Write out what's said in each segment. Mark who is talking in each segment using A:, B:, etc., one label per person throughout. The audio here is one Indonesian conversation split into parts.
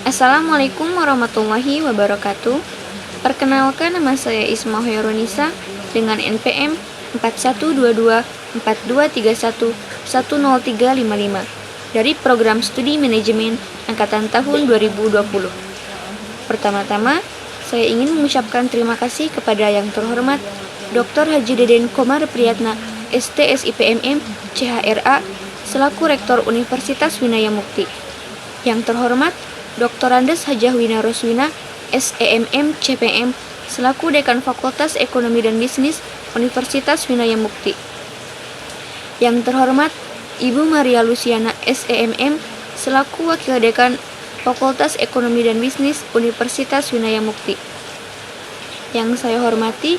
A: Assalamualaikum warahmatullahi wabarakatuh. Perkenalkan, nama saya Isma Hoyrunisa dengan NPM 412242311035 dari Program Studi Manajemen Angkatan tahun 2020. Pertama-tama, saya ingin mengucapkan terima kasih kepada yang terhormat Dr. Haji Deden Komar Priyatna, STSIPMM, CHRA, selaku Rektor Universitas Winaya Mukti. Yang terhormat Dr. Andes Hajah Wina Roswina, SEMM CPM, selaku Dekan Fakultas Ekonomi dan Bisnis Universitas Winaya Mukti. Yang terhormat Ibu Maria Luciana, SEMM, selaku Wakil Dekan Fakultas Ekonomi dan Bisnis Universitas Winaya Mukti. Yang saya hormati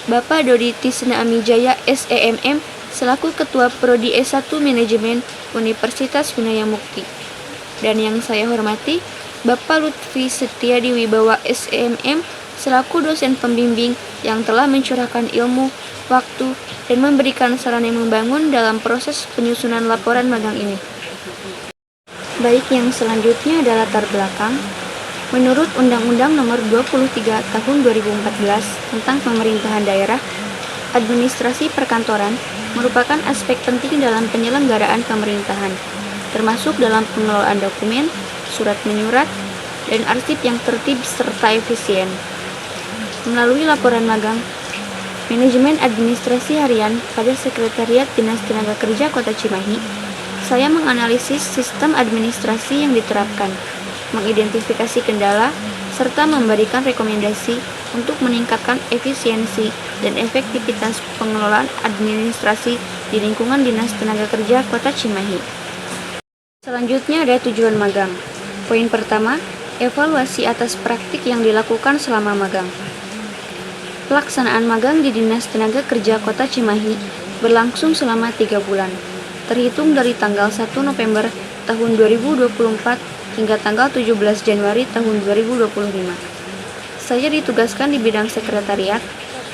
A: Bapak Dodi Tisna Amijaya, SEMM, selaku Ketua Prodi S1 Manajemen Universitas Winaya Mukti. Dan yang saya hormati Bapak Lutfi Setiadi Wibawa, SEMM, selaku dosen pembimbing yang telah mencurahkan ilmu, waktu, dan memberikan saran yang membangun dalam proses penyusunan laporan magang ini. Baik, yang selanjutnya adalah latar belakang. Menurut Undang-Undang Nomor 23 Tahun 2014 tentang Pemerintahan Daerah, administrasi perkantoran merupakan aspek penting dalam penyelenggaraan pemerintahan, termasuk dalam pengelolaan dokumen, surat menyurat, dan arsip yang tertib serta efisien. Melalui laporan magang, manajemen administrasi harian pada Sekretariat Dinas Tenaga Kerja Kota Cimahi, saya menganalisis sistem administrasi yang diterapkan, mengidentifikasi kendala, serta memberikan rekomendasi untuk meningkatkan efisiensi dan efektivitas pengelolaan administrasi di lingkungan Dinas Tenaga Kerja Kota Cimahi. Selanjutnya ada tujuan magang. Poin pertama, evaluasi atas praktik yang dilakukan selama magang. Pelaksanaan magang di Dinas Tenaga Kerja Kota Cimahi berlangsung selama 3 bulan, terhitung dari tanggal 1 November tahun 2024 hingga tanggal 17 Januari tahun 2025. Saya ditugaskan di bidang sekretariat,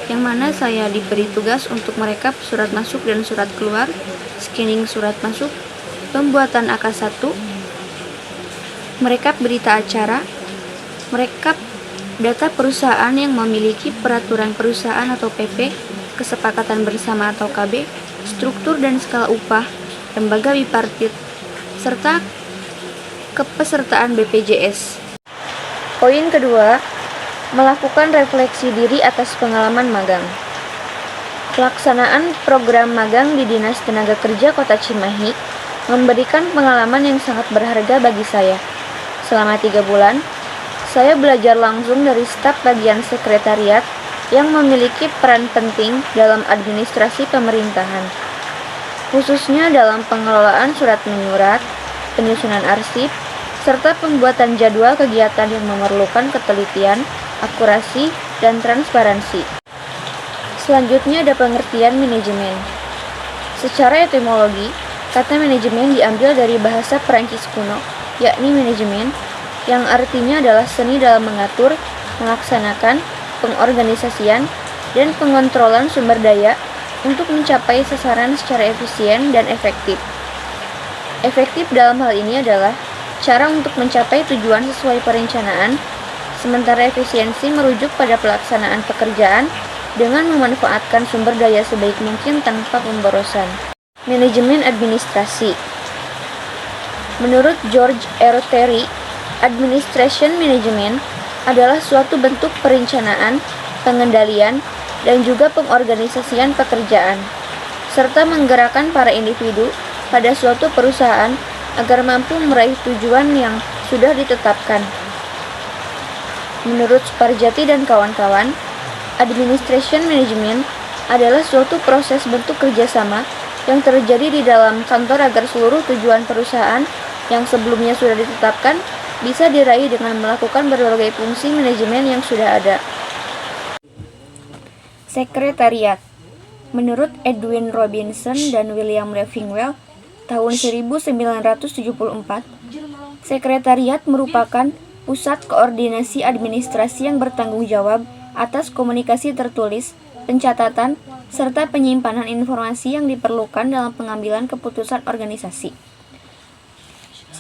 A: yang mana saya diberi tugas untuk merekap surat masuk dan surat keluar, scanning surat masuk, pembuatan AK1, merekap berita acara, merekap data perusahaan yang memiliki peraturan perusahaan atau PP, kesepakatan bersama atau KB, struktur dan skala upah, lembaga bipartit, serta kepesertaan BPJS. Poin kedua, melakukan refleksi diri atas pengalaman magang. Pelaksanaan program magang di Dinas Tenaga Kerja Kota Cimahi memberikan pengalaman yang sangat berharga bagi saya. Selama 3 bulan, saya belajar langsung dari staf bagian sekretariat yang memiliki peran penting dalam administrasi pemerintahan, khususnya dalam pengelolaan surat menyurat, penyusunan arsip, serta pembuatan jadwal kegiatan yang memerlukan ketelitian, akurasi, dan transparansi. Selanjutnya ada pengertian manajemen. Secara etimologi, kata manajemen diambil dari bahasa Perancis kuno, yakni manajemen, yang artinya adalah seni dalam mengatur, melaksanakan, pengorganisasian, dan pengontrolan sumber daya untuk mencapai sasaran secara efisien dan efektif. Efektif dalam hal ini adalah cara untuk mencapai tujuan sesuai perencanaan, sementara efisiensi merujuk pada pelaksanaan pekerjaan dengan memanfaatkan sumber daya sebaik mungkin tanpa pemborosan. Manajemen administrasi. Menurut George R. Terry, administration management adalah suatu bentuk perencanaan, pengendalian, dan juga pengorganisasian pekerjaan, serta menggerakkan para individu pada suatu perusahaan agar mampu meraih tujuan yang sudah ditetapkan. Menurut Suparjati dan kawan-kawan, administration management adalah suatu proses bentuk kerjasama yang terjadi di dalam kantor agar seluruh tujuan perusahaan yang sebelumnya sudah ditetapkan bisa diraih dengan melakukan berbagai fungsi manajemen yang sudah ada. Sekretariat. Menurut Edwin Robinson dan William Leffingwell, tahun 1974, sekretariat merupakan pusat koordinasi administrasi yang bertanggung jawab atas komunikasi tertulis, pencatatan, serta penyimpanan informasi yang diperlukan dalam pengambilan keputusan organisasi.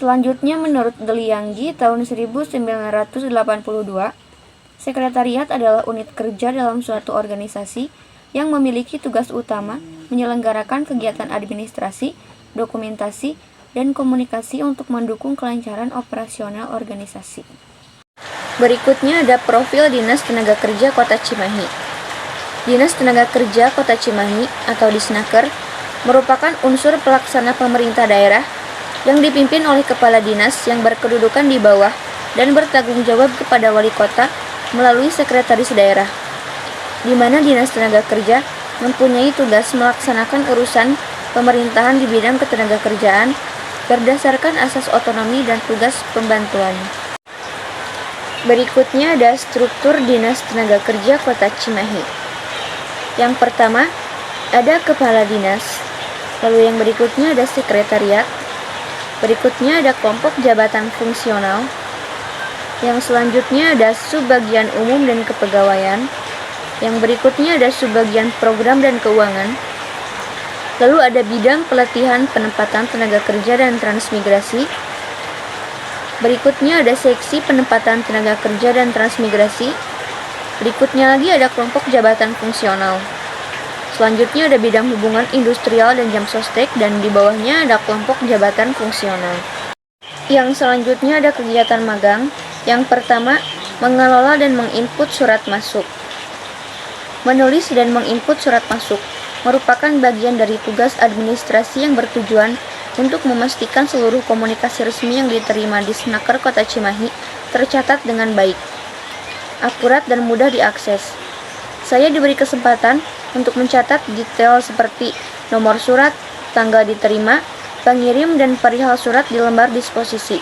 A: Selanjutnya, menurut Deliangji tahun 1982, sekretariat adalah unit kerja dalam suatu organisasi yang memiliki tugas utama menyelenggarakan kegiatan administrasi, dokumentasi, dan komunikasi untuk mendukung kelancaran operasional organisasi. Berikutnya ada profil Dinas Tenaga Kerja Kota Cimahi. Dinas Tenaga Kerja Kota Cimahi atau Disnaker merupakan unsur pelaksana pemerintah daerah yang dipimpin oleh kepala dinas yang berkedudukan di bawah dan bertanggung jawab kepada wali kota melalui sekretaris daerah, di mana Dinas Tenaga Kerja mempunyai tugas melaksanakan urusan pemerintahan di bidang ketenagakerjaan berdasarkan asas otonomi dan tugas pembantuan. Berikutnya ada struktur Dinas Tenaga Kerja Kota Cimahi. Yang pertama, ada kepala dinas, lalu yang berikutnya ada sekretariat, berikutnya ada kelompok jabatan fungsional, yang selanjutnya ada subbagian umum dan kepegawaian, yang berikutnya ada subbagian program dan keuangan, lalu ada bidang pelatihan penempatan tenaga kerja dan transmigrasi, berikutnya ada seksi penempatan tenaga kerja dan transmigrasi, berikutnya lagi ada kelompok jabatan fungsional. Selanjutnya ada bidang hubungan industrial dan jam sostek, dan di bawahnya ada kelompok jabatan fungsional. Yang selanjutnya ada kegiatan magang. Yang pertama, mengelola dan menginput surat masuk. Menulis dan menginput surat masuk merupakan bagian dari tugas administrasi yang bertujuan untuk memastikan seluruh komunikasi resmi yang diterima di Snaker Kota Cimahi tercatat dengan baik, akurat, dan mudah diakses. Saya diberi kesempatan untuk mencatat detail seperti nomor surat, tanggal diterima, pengirim, dan perihal surat di lembar disposisi.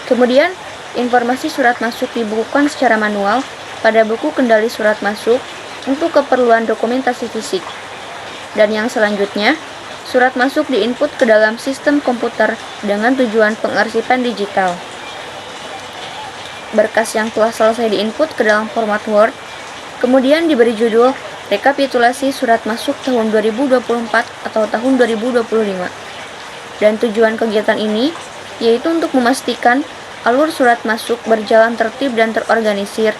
A: Kemudian, informasi surat masuk dibukukan secara manual pada buku kendali surat masuk untuk keperluan dokumentasi fisik. Dan yang selanjutnya, surat masuk diinput ke dalam sistem komputer dengan tujuan pengarsipan digital. Berkas yang telah selesai diinput ke dalam format Word, kemudian diberi judul rekapitulasi surat masuk tahun 2024 atau tahun 2025. Dan tujuan kegiatan ini yaitu untuk memastikan alur surat masuk berjalan tertib dan terorganisir,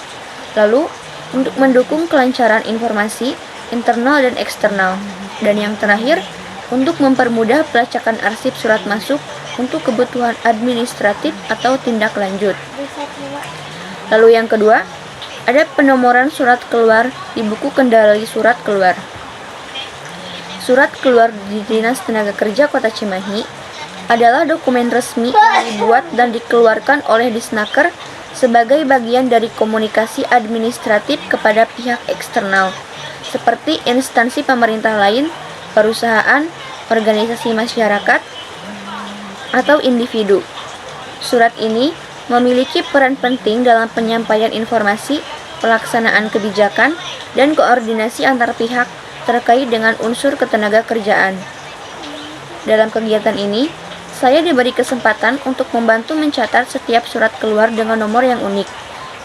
A: lalu untuk mendukung kelancaran informasi internal dan eksternal, dan yang terakhir untuk mempermudah pelacakan arsip surat masuk untuk kebutuhan administratif atau tindak lanjut. Lalu yang kedua, ada penomoran surat keluar di buku kendali surat keluar. Surat keluar di Dinas Tenaga Kerja Kota Cimahi adalah dokumen resmi yang dibuat dan dikeluarkan oleh Disnaker sebagai bagian dari komunikasi administratif kepada pihak eksternal, seperti instansi pemerintah lain, perusahaan, organisasi masyarakat, atau individu. Surat ini memiliki peran penting dalam penyampaian informasi, pelaksanaan kebijakan, dan koordinasi antar pihak terkait dengan unsur ketenagakerjaan. Dalam kegiatan ini, saya diberi kesempatan untuk membantu mencatat setiap surat keluar dengan nomor yang unik,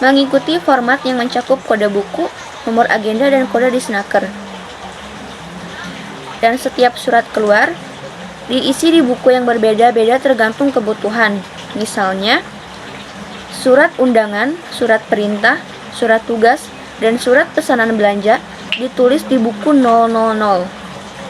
A: mengikuti format yang mencakup kode buku, nomor agenda, dan kode Disnaker. Dan setiap surat keluar diisi di buku yang berbeda-beda tergantung kebutuhan. Misalnya, surat undangan, surat perintah, surat tugas, dan surat pesanan belanja ditulis di buku 000.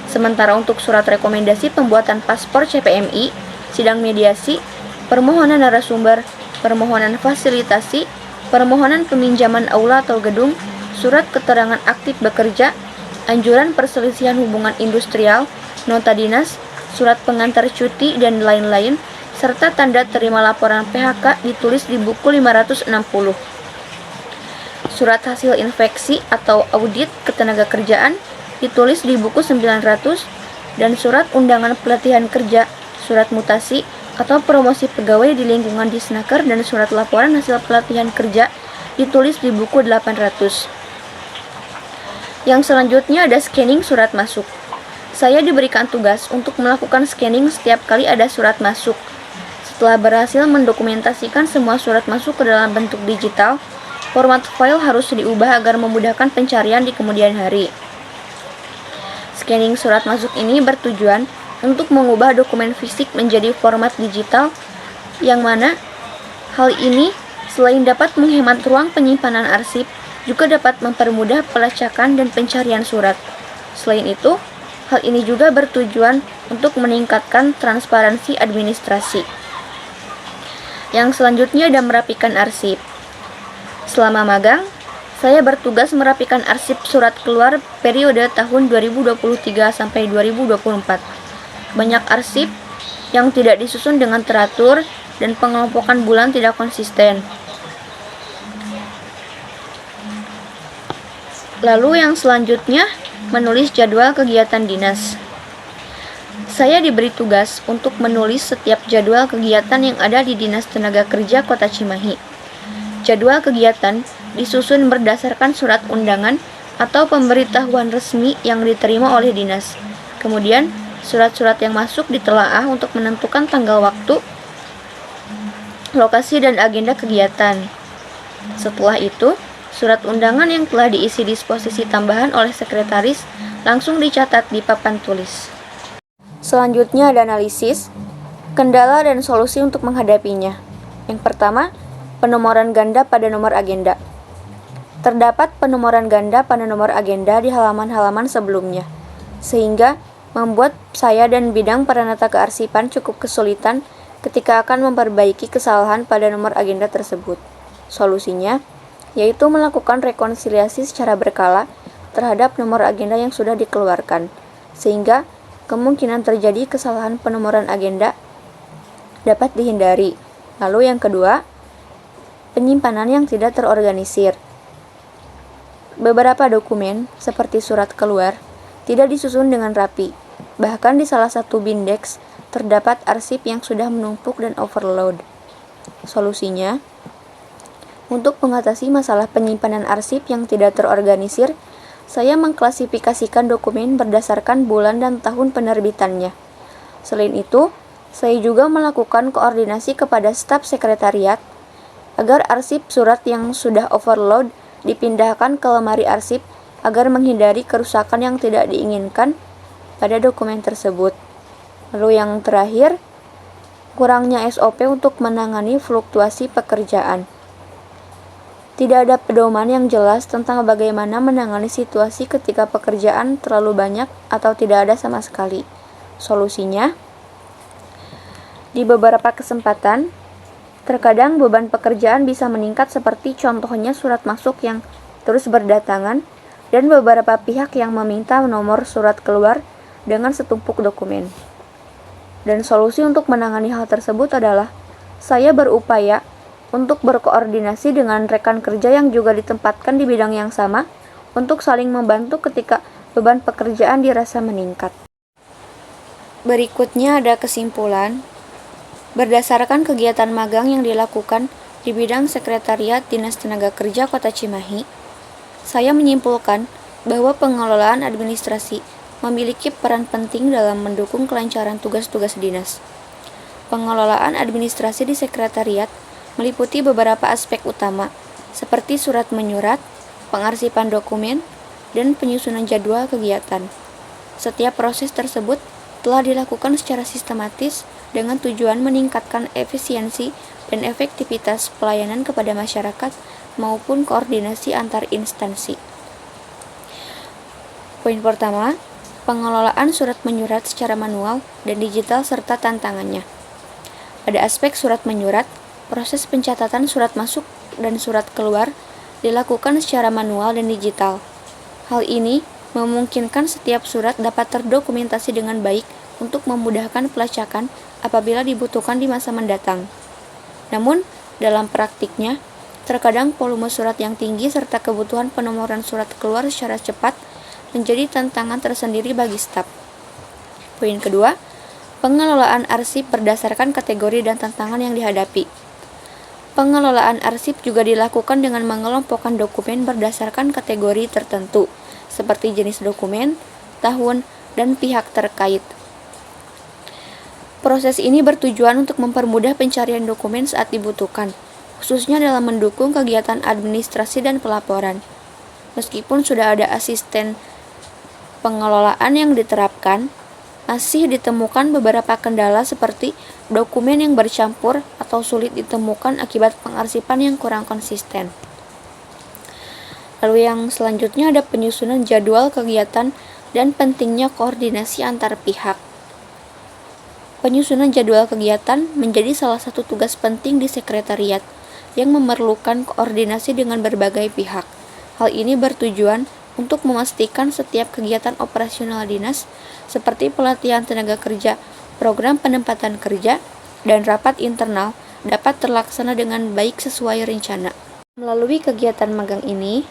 A: Sementara untuk surat rekomendasi pembuatan paspor CPMI, sidang mediasi, permohonan narasumber, permohonan fasilitasi, permohonan peminjaman aula atau gedung, surat keterangan aktif bekerja, anjuran perselisihan hubungan industrial, nota dinas, surat pengantar cuti, dan lain-lain, serta tanda terima laporan PHK ditulis di buku 560. Surat hasil inspeksi atau audit ketenagakerjaan ditulis di buku 900, dan surat undangan pelatihan kerja, surat mutasi atau promosi pegawai di lingkungan Disnaker, dan surat laporan hasil pelatihan kerja ditulis di buku 800. Yang selanjutnya ada scanning surat masuk. Saya diberikan tugas untuk melakukan scanning setiap kali ada surat masuk. Setelah berhasil mendokumentasikan semua surat masuk ke dalam bentuk digital, format file harus diubah agar memudahkan pencarian di kemudian hari. Scanning surat masuk ini bertujuan untuk mengubah dokumen fisik menjadi format digital yang mana hal ini selain dapat menghemat ruang penyimpanan arsip, juga dapat mempermudah pelacakan dan pencarian surat. Selain itu, hal ini juga bertujuan untuk meningkatkan transparansi administrasi. Yang selanjutnya ada merapikan arsip. Selama magang, saya bertugas merapikan arsip surat keluar periode tahun 2023 sampai 2024. Banyak arsip yang tidak disusun dengan teratur dan pengelompokan bulan tidak konsisten. Lalu yang selanjutnya, menulis jadwal kegiatan dinas. Saya diberi tugas untuk menulis setiap jadwal kegiatan yang ada di Dinas Tenaga Kerja Kota Cimahi. Jadwal kegiatan disusun berdasarkan surat undangan atau pemberitahuan resmi yang diterima oleh dinas. Kemudian, surat-surat yang masuk ditelaah untuk menentukan tanggal waktu, lokasi, dan agenda kegiatan. Setelah itu, surat undangan yang telah diisi disposisi tambahan oleh sekretaris langsung dicatat di papan tulis. Selanjutnya ada analisis, kendala dan solusi untuk menghadapinya. Yang pertama, penomoran ganda pada nomor agenda. Terdapat penomoran ganda pada nomor agenda di halaman-halaman sebelumnya, sehingga membuat saya dan bidang peranata kearsipan cukup kesulitan ketika akan memperbaiki kesalahan pada nomor agenda tersebut. Solusinya, yaitu melakukan rekonsiliasi secara berkala terhadap nomor agenda yang sudah dikeluarkan, sehingga kemungkinan terjadi kesalahan penomoran agenda dapat dihindari. Lalu yang kedua, penyimpanan yang tidak terorganisir. Beberapa dokumen, seperti surat keluar, tidak disusun dengan rapi. Bahkan di salah satu bindeks, terdapat arsip yang sudah menumpuk dan overload. Solusinya, untuk mengatasi masalah penyimpanan arsip yang tidak terorganisir, saya mengklasifikasikan dokumen berdasarkan bulan dan tahun penerbitannya. Selain itu, saya juga melakukan koordinasi kepada staf sekretariat agar arsip surat yang sudah overload dipindahkan ke lemari arsip agar menghindari kerusakan yang tidak diinginkan pada dokumen tersebut. Lalu yang terakhir, kurangnya SOP untuk menangani fluktuasi pekerjaan. Tidak ada pedoman yang jelas tentang bagaimana menangani situasi ketika pekerjaan terlalu banyak atau tidak ada sama sekali. Solusinya, di beberapa kesempatan, terkadang beban pekerjaan bisa meningkat seperti contohnya surat masuk yang terus berdatangan dan beberapa pihak yang meminta nomor surat keluar dengan setumpuk dokumen. Dan solusi untuk menangani hal tersebut adalah saya berupaya untuk berkoordinasi dengan rekan kerja yang juga ditempatkan di bidang yang sama untuk saling membantu ketika beban pekerjaan dirasa meningkat. Berikutnya ada kesimpulan. Berdasarkan kegiatan magang yang dilakukan di bidang sekretariat Dinas Tenaga Kerja Kota Cimahi, saya menyimpulkan bahwa pengelolaan administrasi memiliki peran penting dalam mendukung kelancaran tugas-tugas dinas. Pengelolaan administrasi di sekretariat meliputi beberapa aspek utama, seperti surat menyurat, pengarsipan dokumen, dan penyusunan jadwal kegiatan. Setiap proses tersebut telah dilakukan secara sistematis dengan tujuan meningkatkan efisiensi dan efektivitas pelayanan kepada masyarakat maupun koordinasi antar instansi. Poin pertama, pengelolaan surat menyurat secara manual dan digital serta tantangannya. Pada aspek surat menyurat, proses pencatatan surat masuk dan surat keluar dilakukan secara manual dan digital. Hal ini memungkinkan setiap surat dapat terdokumentasi dengan baik untuk memudahkan pelacakan apabila dibutuhkan di masa mendatang. Namun, dalam praktiknya, terkadang volume surat yang tinggi serta kebutuhan penomoran surat keluar secara cepat menjadi tantangan tersendiri bagi staf. Poin kedua, pengelolaan arsip berdasarkan kategori dan tantangan yang dihadapi. Pengelolaan arsip juga dilakukan dengan mengelompokkan dokumen berdasarkan kategori tertentu, seperti jenis dokumen, tahun, dan pihak terkait. Proses ini bertujuan untuk mempermudah pencarian dokumen saat dibutuhkan, khususnya dalam mendukung kegiatan administrasi dan pelaporan. Meskipun sudah ada asisten pengelolaan yang diterapkan, masih ditemukan beberapa kendala seperti dokumen yang bercampur atau sulit ditemukan akibat pengarsipan yang kurang konsisten. Lalu yang selanjutnya ada penyusunan jadwal kegiatan dan pentingnya koordinasi antar pihak. Penyusunan jadwal kegiatan menjadi salah satu tugas penting di sekretariat yang memerlukan koordinasi dengan berbagai pihak. Hal ini bertujuan untuk memastikan setiap kegiatan operasional dinas seperti pelatihan tenaga kerja, program penempatan kerja, dan rapat internal dapat terlaksana dengan baik sesuai rencana. Melalui kegiatan magang ini,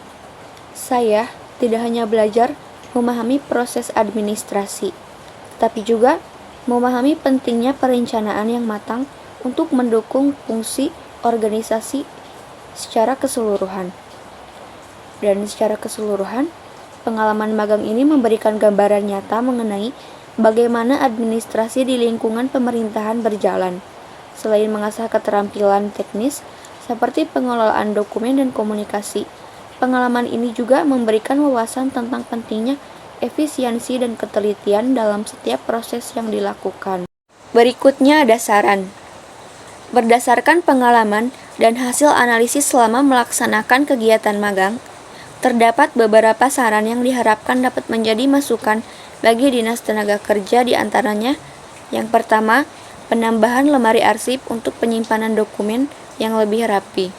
A: saya tidak hanya belajar memahami proses administrasi, tapi juga memahami pentingnya perencanaan yang matang untuk mendukung fungsi organisasi secara keseluruhan. Dan secara keseluruhan, pengalaman magang ini memberikan gambaran nyata mengenai bagaimana administrasi di lingkungan pemerintahan berjalan. Selain mengasah keterampilan teknis seperti pengelolaan dokumen dan komunikasi, pengalaman ini juga memberikan wawasan tentang pentingnya efisiensi dan ketelitian dalam setiap proses yang dilakukan. Berikutnya ada saran. Berdasarkan pengalaman dan hasil analisis selama melaksanakan kegiatan magang, terdapat beberapa saran yang diharapkan dapat menjadi masukan bagi Dinas Tenaga Kerja, di antaranya yang pertama, penambahan lemari arsip untuk penyimpanan dokumen yang lebih rapi.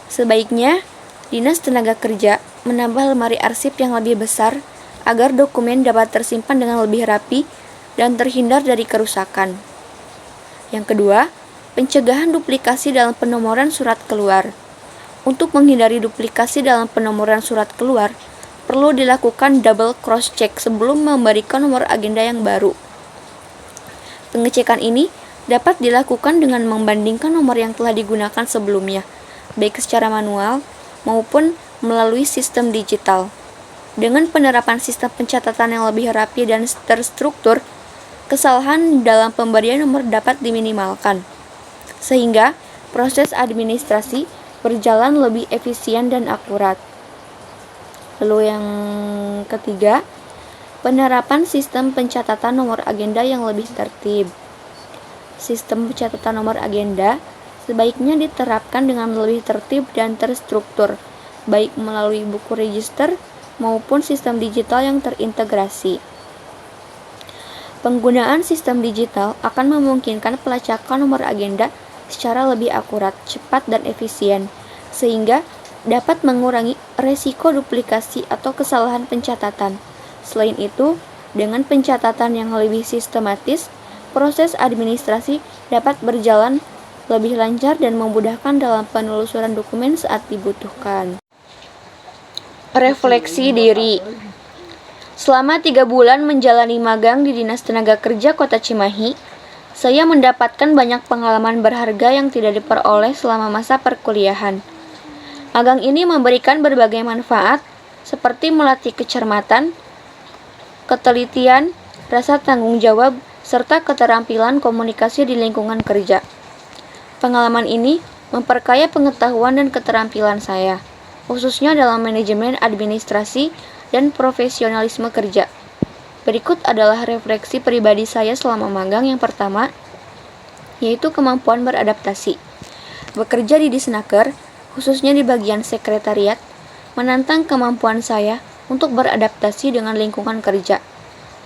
A: Sebaiknya, Dinas Tenaga Kerja menambah lemari arsip yang lebih besar agar dokumen dapat tersimpan dengan lebih rapi dan terhindar dari kerusakan. Yang kedua, pencegahan duplikasi dalam penomoran surat keluar. Untuk menghindari duplikasi dalam penomoran surat keluar, perlu dilakukan double cross-check sebelum memberikan nomor agenda yang baru. Pengecekan ini dapat dilakukan dengan membandingkan nomor yang telah digunakan sebelumnya, baik secara manual maupun melalui sistem digital. Dengan penerapan sistem pencatatan yang lebih rapi dan terstruktur, kesalahan dalam pemberian nomor dapat diminimalkan, sehingga proses administrasi berjalan lebih efisien dan akurat. Lalu yang ketiga, penerapan sistem pencatatan nomor agenda yang lebih tertib. Sistem pencatatan nomor agenda sebaiknya diterapkan dengan lebih tertib dan terstruktur, baik melalui buku register maupun sistem digital yang terintegrasi. Penggunaan sistem digital akan memungkinkan pelacakan nomor agenda secara lebih akurat, cepat, dan efisien, sehingga dapat mengurangi resiko duplikasi atau kesalahan pencatatan. Selain itu, dengan pencatatan yang lebih sistematis, proses administrasi dapat berjalan lebih lancar dan memudahkan dalam penelusuran dokumen saat dibutuhkan. Refleksi diri. Selama 3 bulan menjalani magang di Dinas Tenaga Kerja Kota Cimahi, saya mendapatkan banyak pengalaman berharga yang tidak diperoleh selama masa perkuliahan. Magang ini memberikan berbagai manfaat, seperti melatih kecermatan, ketelitian, rasa tanggung jawab, serta keterampilan komunikasi di lingkungan kerja. Pengalaman ini memperkaya pengetahuan dan keterampilan saya, khususnya dalam manajemen administrasi dan profesionalisme kerja. Berikut adalah refleksi pribadi saya selama magang. Yang pertama, yaitu kemampuan beradaptasi. Bekerja di Disnaker, khususnya di bagian sekretariat, menantang kemampuan saya untuk beradaptasi dengan lingkungan kerja.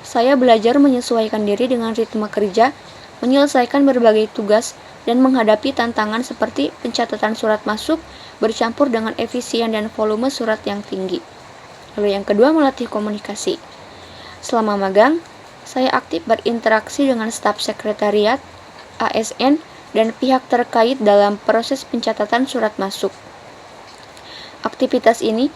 A: Saya belajar menyesuaikan diri dengan ritme kerja, menyelesaikan berbagai tugas, dan menghadapi tantangan seperti pencatatan surat masuk bercampur dengan efisien dan volume surat yang tinggi. Lalu yang kedua, melatih komunikasi. Selama magang, saya aktif berinteraksi dengan staf sekretariat, ASN, dan pihak terkait dalam proses pencatatan surat masuk. Aktivitas ini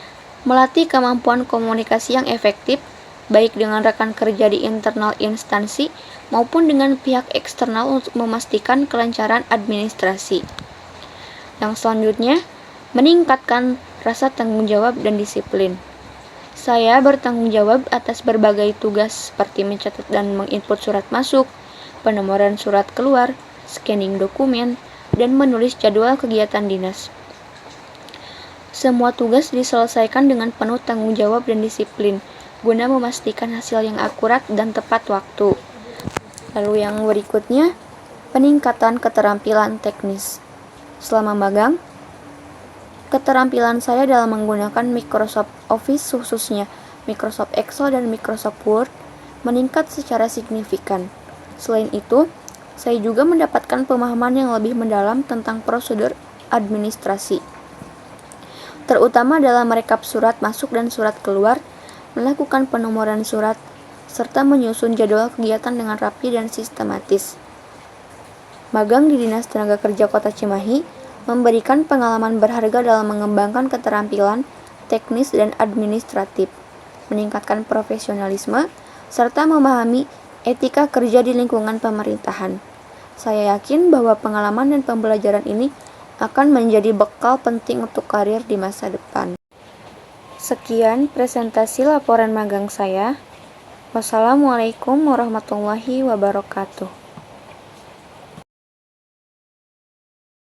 A: melatih kemampuan komunikasi yang efektif, baik dengan rekan kerja di internal instansi maupun dengan pihak eksternal untuk memastikan kelancaran administrasi. Yang selanjutnya, meningkatkan rasa tanggung jawab dan disiplin. Saya bertanggung jawab atas berbagai tugas seperti mencatat dan menginput surat masuk, penomoran surat keluar, scanning dokumen, dan menulis jadwal kegiatan dinas. Semua tugas diselesaikan dengan penuh tanggung jawab dan disiplin, guna memastikan hasil yang akurat dan tepat waktu. Lalu yang berikutnya, peningkatan keterampilan teknis. Selama magang, keterampilan saya dalam menggunakan Microsoft Office, khususnya Microsoft Excel dan Microsoft Word, meningkat secara signifikan. Selain itu, saya juga mendapatkan pemahaman yang lebih mendalam tentang prosedur administrasi, terutama dalam merekap surat masuk dan surat keluar, melakukan penomoran surat, serta menyusun jadwal kegiatan dengan rapi dan sistematis. Magang di Dinas Tenaga Kerja Kota Cimahi memberikan pengalaman berharga dalam mengembangkan keterampilan teknis dan administratif, meningkatkan profesionalisme, serta memahami etika kerja di lingkungan pemerintahan. Saya yakin bahwa pengalaman dan pembelajaran ini akan menjadi bekal penting untuk karir di masa depan. Sekian presentasi laporan magang saya. Wassalamualaikum warahmatullahi wabarakatuh.